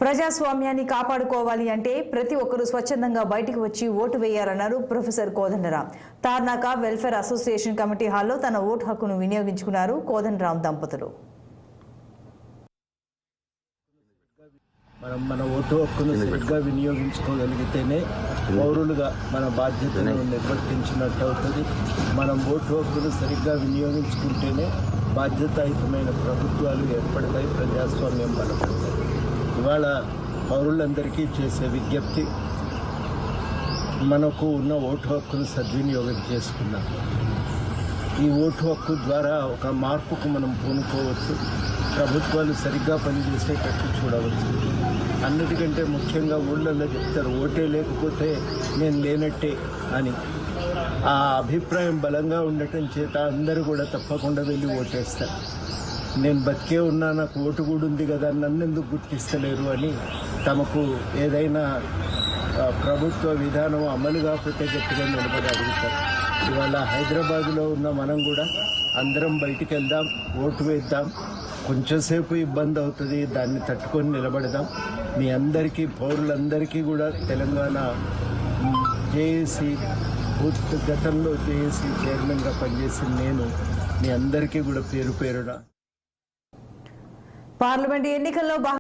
ప్రజాస్వామ్యాన్ని కాపాడుకోవాలి అంటే ప్రతి ఒక్కరూ స్వచ్ఛందంగా బయటికి వచ్చి ఓటు వేయాలన్నారు professor Kodandaram. Tarnaka welfare association committee హాల్లో తన ఓటు హక్కును వినియోగించుకున్నారు కోదండరాం దంపతులు. మన ఓటు హక్కును సరిగ్గా వినియోగించుకోగలిగితేనే పౌరులుగా మన బాధ్యతను నిర్వర్తించినట్టు అవుతుంది. మనం ఓటు హక్కును సరిగ్గా వినియోగించుకుంటేనే బాధ్యతాయుతమైన ప్రభుత్వాలు ఏర్పడతాయి, ప్రజాస్వామ్యం బలపడతాయి. ఇవాళ పౌరులందరికీ చేసే విజ్ఞప్తి, మనకు ఉన్న ఓటు హక్కును సద్వినియోగం చేసుకున్నాం. ఈ ఓటు హక్కు ద్వారా ఒక మార్పుకు మనం పూనుకోవచ్చు, ప్రభుత్వాలు సరిగ్గా పనిచేసేటట్టు చూడవచ్చు. అన్నిటికంటే ముఖ్యంగా ఊళ్ళల్లో చెప్తారు, ఓటే లేకపోతే నేను లేనట్టే అని. ఆ అభిప్రాయం బలంగా ఉండటం చేత అందరూ కూడా తప్పకుండా వెళ్ళి ఓటేస్తారు. నేను బతికే ఉన్నా, నాకు ఓటు కూడా ఉంది కదా, నన్ను ఎందుకు గుర్తిస్తలేరు అని తమకు ఏదైనా ప్రభుత్వ విధానం అమలు కాకపోతే గట్టిగా నిలబడి అడుగుతారు. ఇవాళ హైదరాబాదులో ఉన్న మనం కూడా అందరం బయటికి వెళ్దాం, ఓటు వేద్దాం. కొంచెంసేపు ఇబ్బంది అవుతుంది, దాన్ని తట్టుకొని నిలబడదాం. మీ అందరికీ, పౌరులందరికీ కూడా తెలంగాణ జేఏసీ గతంలో జేఏసీ చైర్మన్గా పనిచేసిన నేను మీ అందరికీ కూడా పేరు పేరున పార్లమెంట్ ఎన్నికల్లో